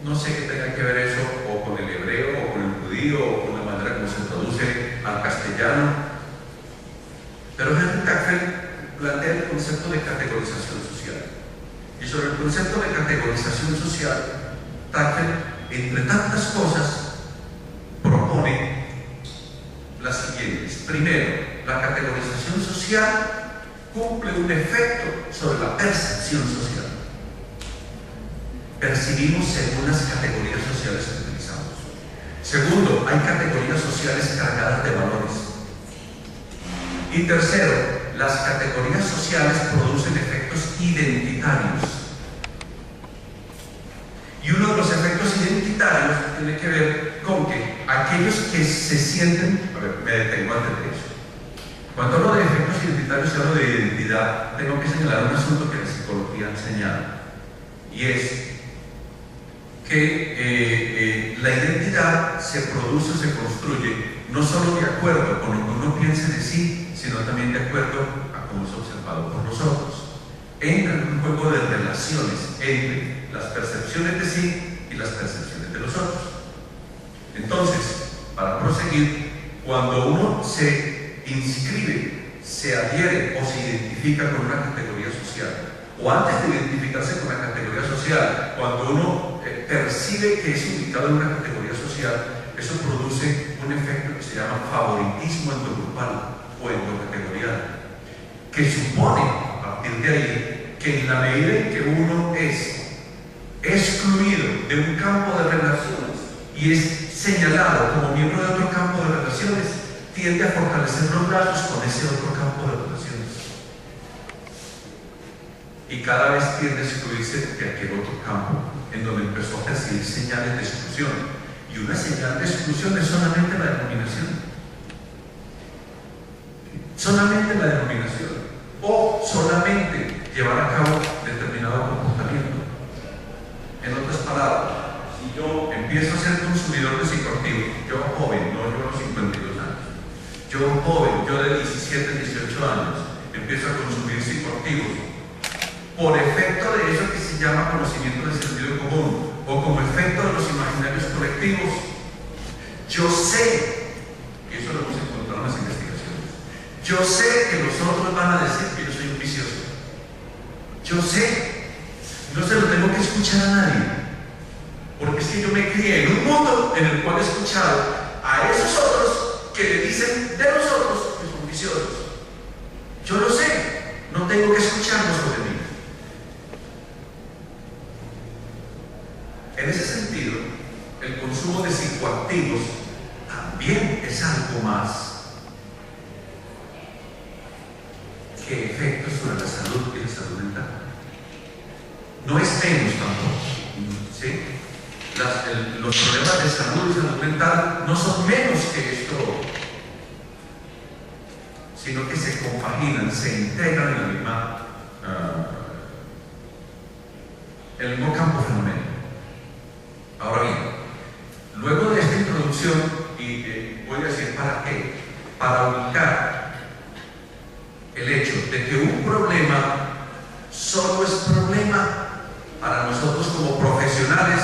no sé qué tenga que ver eso o con el hebreo o con el judío o con la manera como se traduce al castellano, pero Henry Tafel plantea el concepto de categorización social. Y sobre el concepto de categorización social, Tafel, entre tantas cosas, propone las siguientes. Primero, la categorización social cumple un efecto sobre la percepción social. Percibimos según las categorías sociales que utilizamos. Segundo, hay categorías sociales cargadas de valores. Y tercero, las categorías sociales producen efectos identitarios. Y uno de los efectos identitarios tiene que ver con que aquellos que se sienten... A ver, me detengo antes de eso. Cuando hablo de efectos identitarios y hablo de identidad, tengo que señalar un asunto que la psicología señala. Y es que la identidad se produce, se construye, no solo de acuerdo con lo que uno piensa de sí, sino también de acuerdo a cómo es observado por los otros. Entra en un juego de relaciones entre las percepciones de sí y las percepciones de los otros. Entonces, para proseguir, cuando uno se inscribe, se adhiere o se identifica con una categoría social, o antes de identificarse con la categoría social, cuando uno percibe que es ubicado en una categoría social, eso produce un efecto que se llama favoritismo endogrupal o endocategorial, que supone, a partir de ahí, que en la medida en que uno es excluido de un campo de relaciones y es señalado como miembro de otro campo de relaciones, tiende a fortalecer los lazos con ese otro campo de relaciones. Y cada vez tiende a excluirse de aquel otro campo en donde empezó a percibir señales de exclusión. Y una señal de exclusión es solamente la denominación. Solamente la denominación. O solamente llevar a cabo determinado comportamiento. En otras palabras, si yo empiezo a ser consumidor de psicoactivos, yo joven, no yo a los 52 años, yo joven, yo de 17, 18 años, empiezo a consumir psicoactivos, por efecto de eso que se llama conocimiento del sentido común, o como efecto de los imaginarios colectivos, yo sé, y eso lo hemos encontrado en las investigaciones, yo sé que los otros van a decir que yo soy un vicioso. Yo sé, no se lo tengo que escuchar a nadie, porque es que yo me crié en un mundo en el cual he escuchado a esos otros que le dicen de nosotros que son viciosos. Yo lo sé, no tengo que escucharlos sobre mí. En ese sentido, el consumo de psicoactivos también es algo más que efectos sobre la salud y la salud mental. No es menos tampoco, ¿sí? Los problemas de salud y salud mental no son menos que esto, sino que se compaginan, se integran en el mismo campo fenomenal. Ahora bien, luego de esta introducción, y voy a decir para qué, para ubicar el hecho de que un problema solo es problema para nosotros como profesionales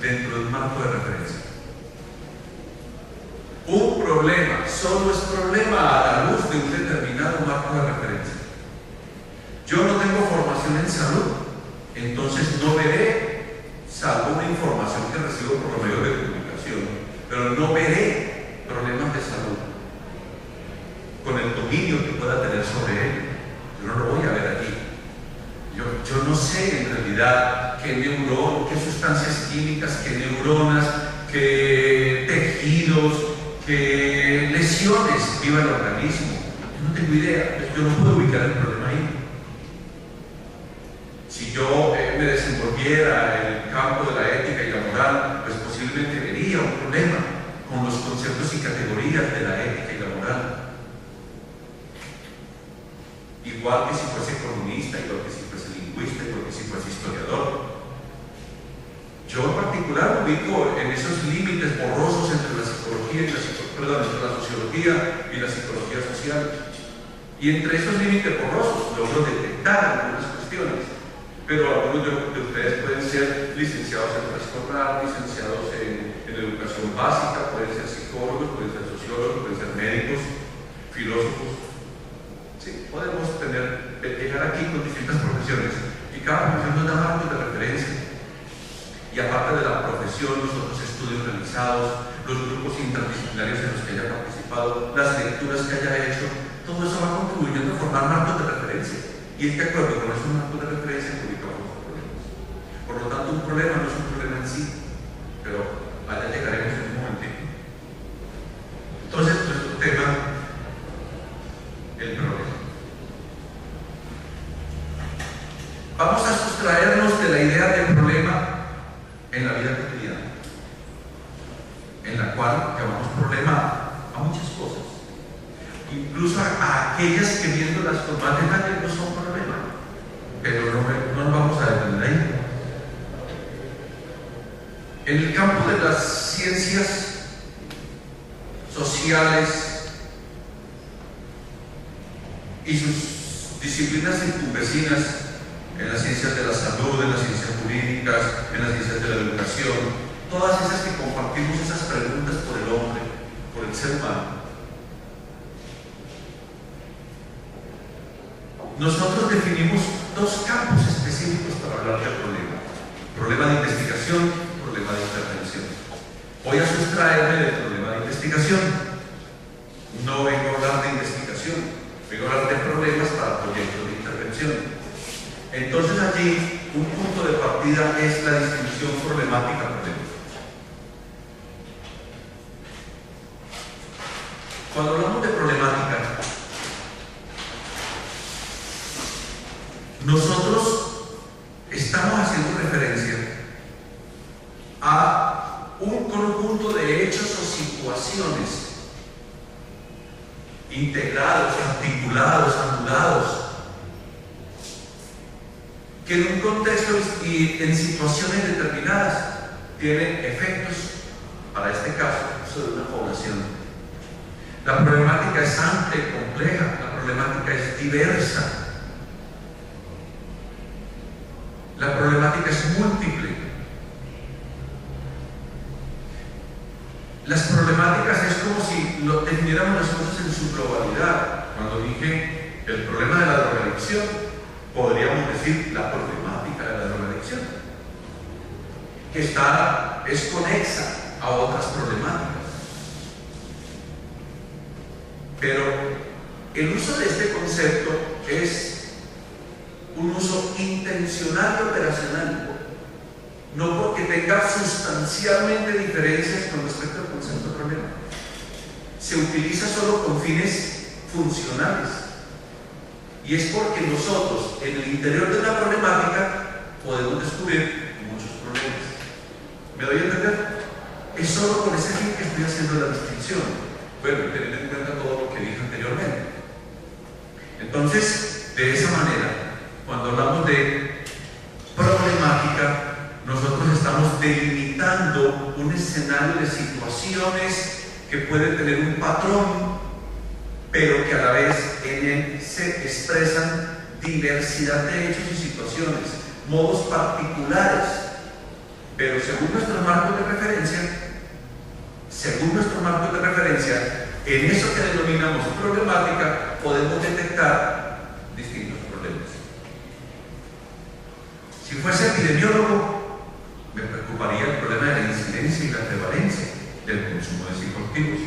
dentro de un marco de referencia. Un problema solo es problema a la luz de un determinado marco de referencia. Yo no tengo formación en salud, entonces no veré, salvo una información que recibo por los medios de comunicación, pero no veré problemas de salud con el dominio que pueda tener sobre él. Yo no lo voy a ver allí. Yo no sé en realidad qué sustancias químicas, qué neuronas, qué tejidos, qué lesiones viva el organismo. Yo no tengo idea, yo no puedo ubicar el problema ahí. Si yo me desenvolviera en el campo de la ética y la moral, pues posiblemente vería un problema con los conceptos y categorías de la ética y la moral. Igual que si fuese economista, igual que si fuese lingüista, igual que si fuese historiador. Yo en particular me ubico en esos límites borrosos entre la psicología y entre la sociología y la psicología social. Y entre esos límites borrosos logro detectar algunas cuestiones. pero algunos de ustedes pueden ser licenciados en preescolar, licenciados en educación básica, pueden ser psicólogos, pueden ser sociólogos, pueden ser médicos, filósofos. Sí, podemos llegar aquí con distintas profesiones y cada profesión nos da marcos de referencia. Y aparte de la profesión, los otros estudios realizados, los grupos interdisciplinarios en los que haya participado, las lecturas que haya hecho, todo eso va contribuyendo a formar marcos de referencia. Y de acuerdo con esos marcos de referencia ubicamos los problemas. Por lo tanto, un problema no es un problema en sí, pero allá llegaremos en un momentito. Entonces, nuestro tema, el problema. Vamos a sustraernos de la idea del problema en la vida cotidiana, en la cual llamamos problema a muchas cosas, incluso a aquellas que viéndolas con más detalle no son problema, pero no nos vamos a detener ahí. En el campo de las ciencias sociales y sus disciplinas circunvecinas, en las ciencias de la salud, en las ciencias jurídicas, en las ciencias de la educación, todas esas que compartimos esas preguntas por el hombre, por el ser humano. Nosotros definimos dos campos específicos para hablar del problema: problema de investigación, problema de intervención. Voy a sustraerme del problema de investigación. No vengo a hablar de investigación, vengo a hablar de problemas para proyectos de intervención. Entonces allí un punto de partida es la distinción problemática-problema. Cuando hablamos de problemática, nosotros estamos haciendo referencia a un conjunto de hechos o situaciones integrados, articulados, anulados, que en un contexto y en situaciones determinadas tienen efectos, para este caso, sobre una población. La problemática es amplia y compleja, la problemática es diversa, la problemática es múltiple. Las problemáticas es como si lo definiéramos las cosas en su globalidad. Cuando dije el problema de la drogadicción, podríamos decir la problemática de la drogadicción, que es conexa a otras problemáticas. Pero el uso de este concepto es un uso intencional y operacional, no porque tenga sustancialmente diferencias con respecto al concepto de problema. Se utiliza solo con fines funcionales. Y es porque nosotros, en el interior de una problemática, podemos descubrir muchos problemas. ¿Me doy a entender? Es solo con ese fin que estoy haciendo la distinción. Bueno, teniendo en cuenta todo lo que dije anteriormente. Entonces, de esa manera, cuando hablamos de problemática, nosotros estamos delimitando un escenario de situaciones que pueden tener un patrón, pero que a la vez en él se expresan diversidad de hechos y situaciones, modos particulares, pero según nuestros marcos de referencia, en eso que denominamos problemática, podemos detectar distintos problemas. Si fuese epidemiólogo, me preocuparía el problema de la incidencia y la prevalencia del consumo de psicoactivos.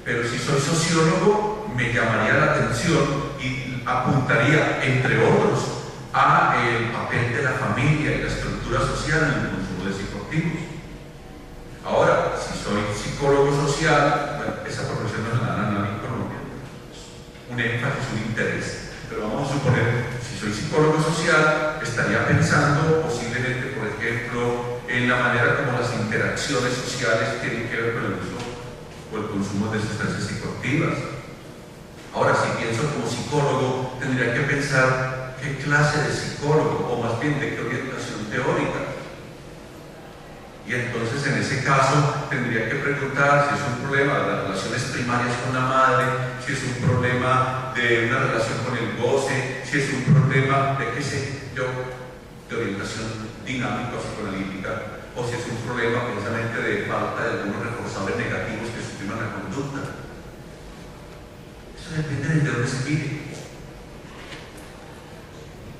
Pero si soy sociólogo, me llamaría la atención y apuntaría, entre otros, a el papel de la familia y la estructura social en el consumo de psicoactivos. Ahora, si soy psicólogo social, bueno, esa profesión no es nada en Colombia, un énfasis, un interés. Pero vamos a suponer, si soy psicólogo social, estaría pensando posiblemente, por ejemplo, en la manera como las interacciones sociales tienen que ver con el uso o el consumo de sustancias psicoactivas. Ahora, si pienso como psicólogo, tendría que pensar qué clase de psicólogo, o más bien de qué orientación teórica. Y entonces en ese caso tendría que preguntar si es un problema de las relaciones primarias con la madre, si es un problema de una relación con el goce, si es un problema de qué sé yo, de orientación dinámica o psicoanalítica, o si es un problema precisamente de falta de algunos reforzadores negativos que supriman la conducta. Eso depende de dónde se mire.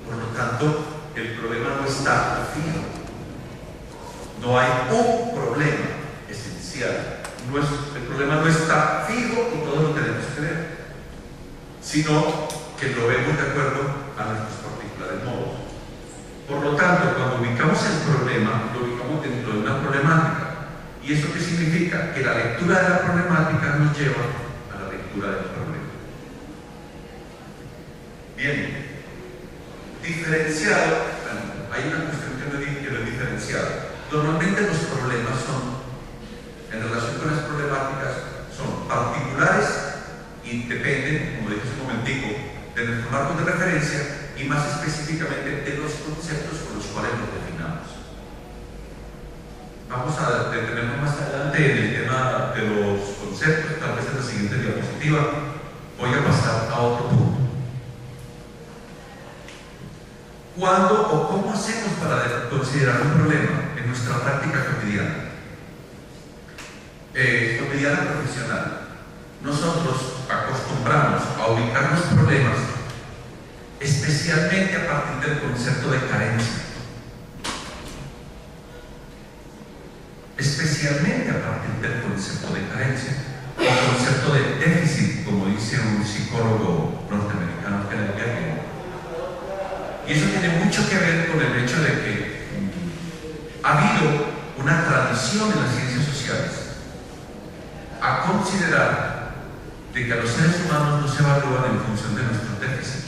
Por lo tanto, el problema no está fijo. No hay un problema esencial. El problema no está fijo y todos lo tenemos que ver, sino que lo vemos de acuerdo a nuestros particulares modos. Por lo tanto, cuando ubicamos el problema, lo ubicamos dentro de una problemática. ¿Y eso qué significa? Que la lectura de la problemática nos lleva a la lectura del problema. Bien, diferenciado, bueno, hay una cuestión que no es diferenciado. Normalmente los problemas son, en relación con las problemáticas, son particulares y dependen, como dije hace un momentico, de nuestros marcos de referencia y más específicamente de los conceptos con los cuales nos definamos. Vamos a detenernos más adelante en el tema de los conceptos, tal vez en la siguiente diapositiva. Voy a pasar a otro punto. ¿Cuándo o cómo hacemos para considerar un problema en nuestra práctica cotidiana? Cotidiana profesional. Nosotros acostumbramos a ubicar los problemas especialmente a partir del concepto de carencia. Especialmente a partir del concepto de carencia o concepto de déficit, como dice un psicólogo norteamericano, Kenneth Gergen. Y eso tiene mucho que ver con el hecho de que ha habido una tradición en las ciencias sociales a considerar de que a los seres humanos no se evalúan en función de nuestros déficits.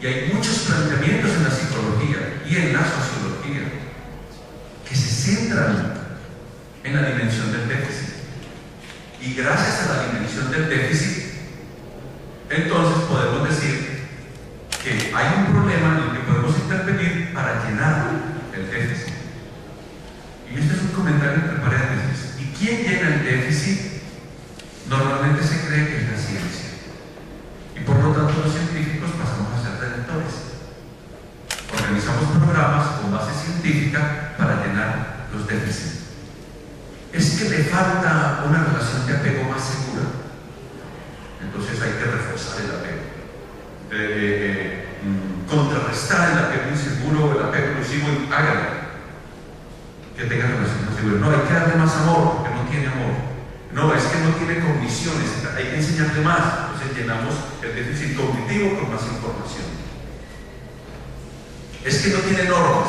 Y hay muchos planteamientos en la psicología y en la sociología que se centran en la dimensión del déficit. Y gracias a la dimensión del déficit, entonces podemos decir que hay un problema en el que podemos intervenir para llenar el déficit. Y este es un comentario entre paréntesis. ¿Y quién llena el déficit? Normalmente se cree que es la ciencia. Y por lo tanto los científicos pasamos a ser redactores. Organizamos programas con base científica para llenar los déficits. Es que le falta una relación de apego más segura. Entonces hay que reforzar el apego. Contrarrestar el apego inseguro o el apego elusivo y hágalo. Que tenga relación más segura. No, hay que darle más amor porque no tiene amor. No, es que no tiene cogniciones, hay que enseñarle más. Entonces llenamos el déficit cognitivo con más información. Es que no tiene normas.